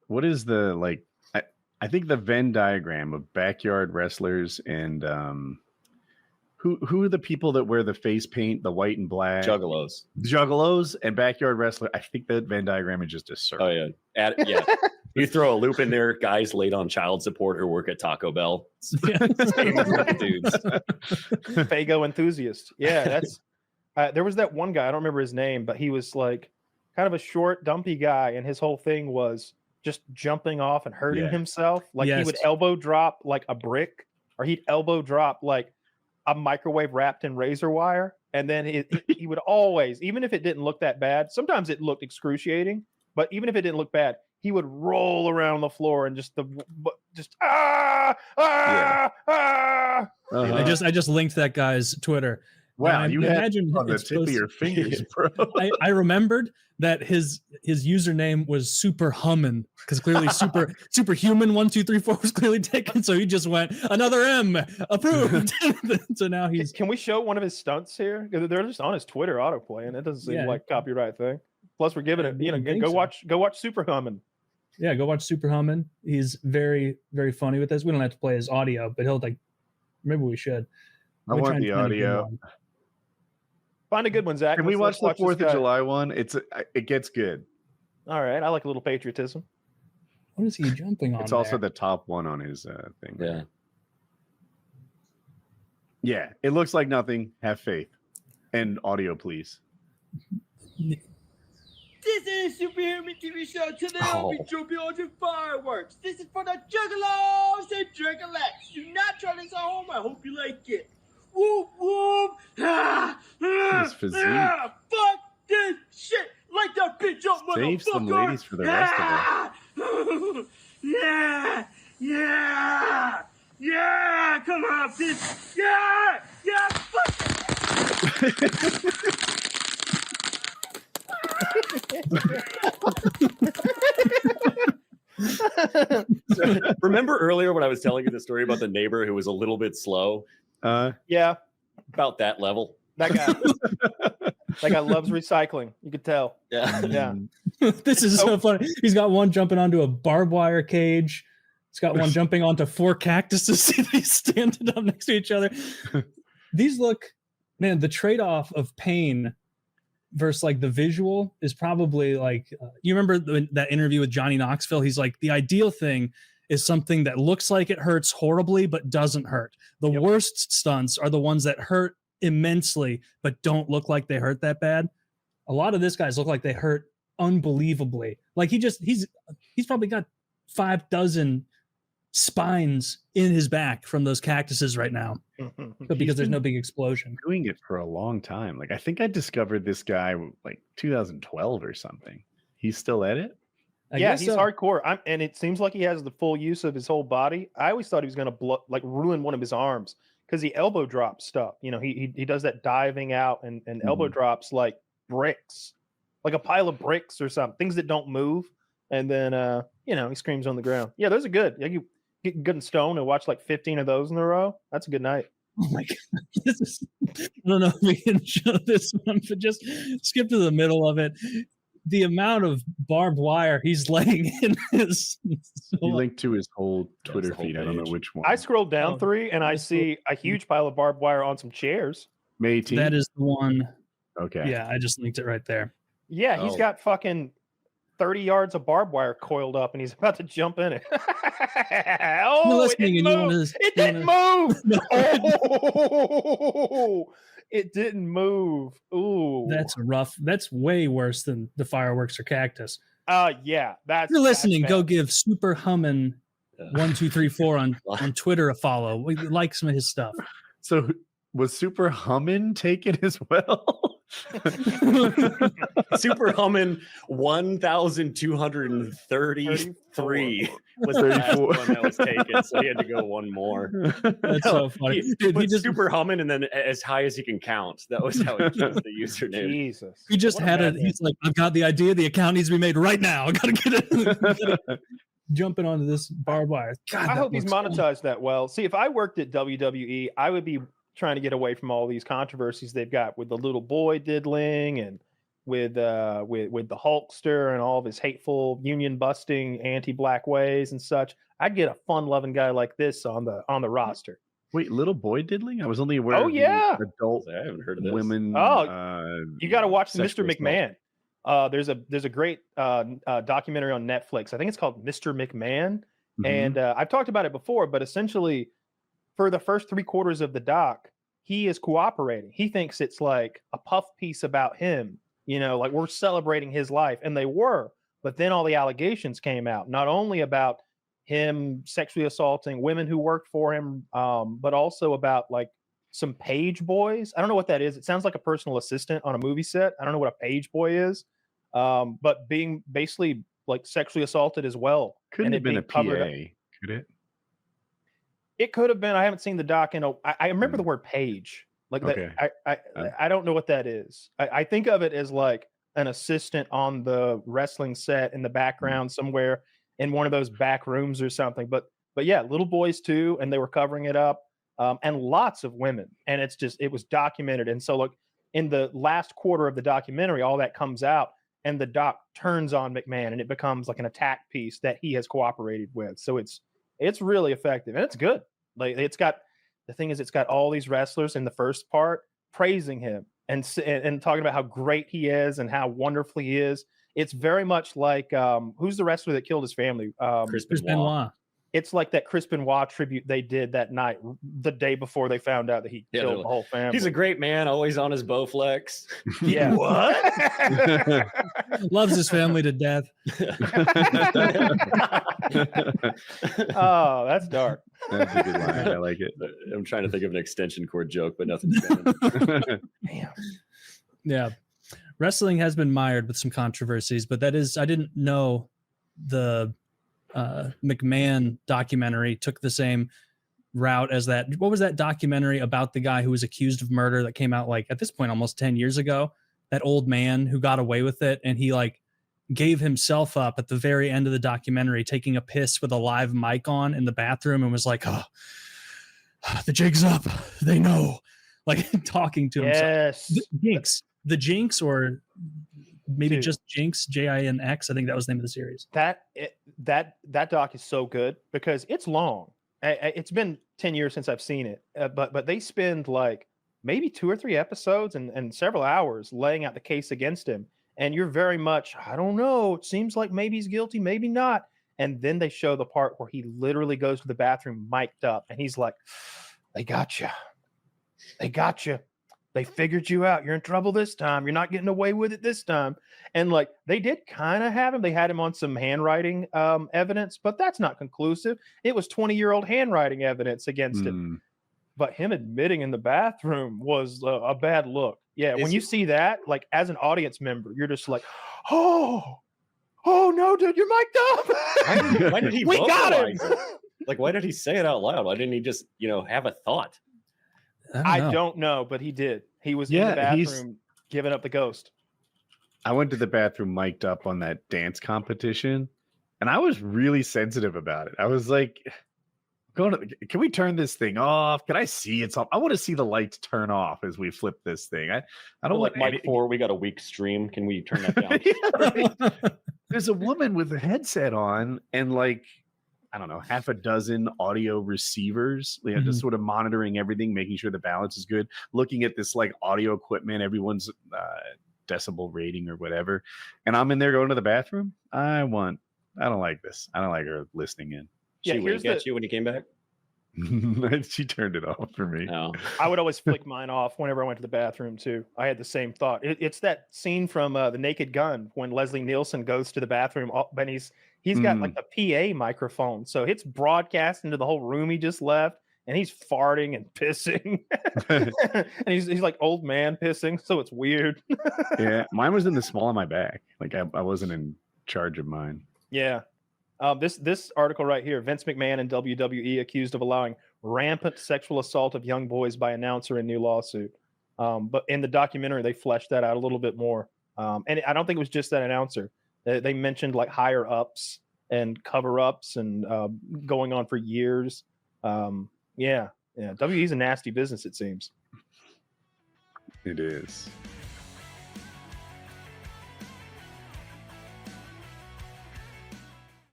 what is the like? I think the Venn diagram of backyard wrestlers and who are the people that wear the face paint, the white and black? Juggalos and backyard wrestler. I think that Venn diagram is just a circle. Oh yeah, yeah. You throw a loop in there, guys late on child support who work at Taco Bell. Same dudes. Fago enthusiast. Yeah, that's. There was that one guy. I don't remember his name, but he was like kind of a short, dumpy guy, and his whole thing was just jumping off and hurting himself. Like he would elbow drop like a brick, or he'd elbow drop like a microwave wrapped in razor wire. And then he would always, even if it didn't look that bad, sometimes it looked excruciating, but even if it didn't look bad, he would roll around the floor and just I just linked that guy's Twitter. Wow, you imagine on the tip of your fingers, bro. I remembered that his username was Superhumman, because clearly Superhuman 1 2 3 4 was clearly taken, so he just went another M approved. So now he's. Can we show one of his stunts here? They're just on his Twitter autoplay, and it doesn't seem like a copyright thing. Plus, we're giving it. Go watch Superhumman. Yeah, go watch Superhumman. He's very, very funny with this. We don't have to play his audio, but he'll like. Maybe we should. I want the audio. Find a good one, Zach. Can we watch the 4th of July one? It gets good. All right, I like a little patriotism. What is he jumping on? It's also the top one on his thing. Yeah. Yeah, it looks like nothing. Have faith. And audio, please. This is Superhum TV show. Today I'll be jumping on the fireworks. This is for the Juggalos and Juggalettes. Do not try this at home. I hope you like it. Whoop whoop! His physique. Fuck this shit! Like that bitch up, motherfucker! Save some ladies for the rest of us. Yeah! Come on, bitch! Yeah! So, remember earlier when I was telling you the story about the neighbor who was a little bit slow? Yeah, about that level. That guy loves recycling. You could tell. Yeah. This is so funny. He's got one jumping onto a barbed wire cage. He's got one jumping onto 4 cactuses. He's standing up next to each other. These look, man, the trade-off of pain versus like the visual is probably like, you remember that interview with Johnny Knoxville? He's like, the ideal thing is something that looks like it hurts horribly but doesn't hurt. The worst stunts are the ones that hurt immensely but don't look like they hurt that bad. A lot of this guys look like they hurt unbelievably. Like he's probably got 5 dozen spines in his back from those cactuses right now. But because there's no big explosion. Doing it for a long time. Like I think I discovered this guy like 2012 or something. He's still at it? Yeah, he's hardcore. And it seems like he has the full use of his whole body. I always thought he was going to ruin one of his arms because he elbow drops stuff. You know, he does that diving out and elbow drops like bricks, like a pile of bricks or something, things that don't move. And then, he screams on the ground. Yeah, those are good. Yeah, you get good and stoned and watch like 15 of those in a row. That's a good night. Oh my God. I don't know if we can show this one, but just skip to the middle of it. The amount of barbed wire he's laying in his. He linked to his whole Twitter feed. I don't know which one. I scrolled down 3 and I see a huge pile of barbed wire on some chairs. May 18th? That is the one. Okay. Yeah, I just linked it right there. Yeah, he's got fucking 30 yards of barbed wire coiled up and he's about to jump in it. It didn't move. Oh, it didn't move. Ooh. That's way worse than the fireworks or cactus. Yeah. If you're listening, go give Superhumman 1 2 3 4 on Twitter a follow. We like some of his stuff. So was Superhumman taken as well? Superhumman 1233 was the last one that was taken, so he had to go one more. That's so funny. Dude, he just Superhumman and then as high as he can count. That was how he chose the username. Jesus. He just he's like, I've got the idea. The account needs to be made right now. I gotta get it. Jumping onto this barbed wire. God, I hope he's monetized that well. See, if I worked at WWE, I would be trying to get away from all these controversies they've got with the little boy diddling and with the Hulkster and all of his hateful union busting anti-black ways and such. I'd get a fun-loving guy like this on the roster. Wait, little boy diddling? I was only aware Oh, of yeah. the adult I haven't heard of this. women. You got to watch Mr. sexual assault. McMahon. There's a great documentary on Netflix. I think it's called Mr. McMahon. Mhm. And I've talked about it before, but essentially for the first 3/4 of the doc, he is cooperating. He thinks it's like a puff piece about him, like we're celebrating his life. And they were, but then all the allegations came out, not only about him sexually assaulting women who worked for him, but also about like some page boys. I don't know what that is. It sounds like a personal assistant on a movie set. I don't know what a page boy is, but being basically like sexually assaulted as well. Couldn't have been a PA, could it? It could have been. I haven't seen the doc. I remember the word page. Like Okay. that. I don't know what that is. I think of it as like an assistant on the wrestling set in the background somewhere in one of those back rooms or something. But yeah, little boys too, and they were covering it up, and lots of women. And it was documented. And so look, in the last quarter of the documentary, all that comes out, and the doc turns on McMahon, and it becomes like an attack piece that he has cooperated with. So it's really effective, and it's good. Like it's got all these wrestlers in the first part praising him and talking about how great he is and how wonderful he is. It's very much like who's the wrestler that killed his family? Chris Chris Benoit. It's like that Chris Benoit tribute they did that night, the day before they found out that he killed the whole family. He's a great man, always on his Bowflex. Yeah. What? Loves his family to death. Oh, that's dark. That's a good line. I like it. I'm trying to think of an extension cord joke, but nothing. Damn. Yeah. Wrestling has been mired with some controversies, but I didn't know the McMahon documentary took the same route as that. What was that documentary about the guy who was accused of murder that came out like at this point almost 10 years ago? That old man who got away with it, and he like gave himself up at the very end of the documentary, taking a piss with a live mic on in the bathroom, and was like, "Oh, the jig's up. They know." Like talking to himself. Yes. The Jinx, or maybe just Jinx, Jinx. I think that was the name of the series. That doc is so good because it's long. It's been 10 years since I've seen it, but they spend like maybe 2 or 3 episodes and several hours laying out the case against him. And you're very much, I don't know, it seems like maybe he's guilty, maybe not. And then they show the part where he literally goes to the bathroom mic'd up, and he's like, "They got you. They got you. They figured you out. You're in trouble this time. You're not getting away with it this time." And like they did kind of have him. They had him on some handwriting evidence, but that's not conclusive. It was 20-year-old handwriting evidence against him. But him admitting in the bathroom was a bad look. Yeah, when you see that, like as an audience member, you're just like, oh no, dude, you're mic'd up. Why did he We got him. Like, why did he say it out loud? Why didn't he just, have a thought? I don't know, but he did. He was in the bathroom giving up the ghost. I went to the bathroom mic'd up on that dance competition, and I was really sensitive about it. I was like, can we turn this thing off? Can I see it's off? I want to see the lights turn off as we flip this thing. I don't like Mike 4. We got a weak stream. Can we turn that down? Yeah, right. There's a woman with a headset on and like, I don't know, half a dozen audio receivers, just sort of monitoring everything, making sure the balance is good, looking at this like audio equipment, everyone's decibel rating or whatever. And I'm in there going to the bathroom. I don't like this. I don't like her listening in. She winked at you when you came back? She turned it off for me. No. I would always flick mine off whenever I went to the bathroom too. I had the same thought. It's that scene from The Naked Gun when Leslie Nielsen goes to the bathroom, but he's got like the PA microphone, so it's broadcasting to the whole room he just left, and he's farting and pissing, and he's like old man pissing, so it's weird. Yeah, mine was in the small of my back. Like I wasn't in charge of mine. Yeah. This article right here, Vince McMahon and WWE accused of allowing rampant sexual assault of young boys by announcer in new lawsuit. But in the documentary, they fleshed that out a little bit more. And I don't think it was just that announcer. They mentioned like higher ups and cover ups and going on for years. Yeah. WWE's a nasty business, it seems. It is.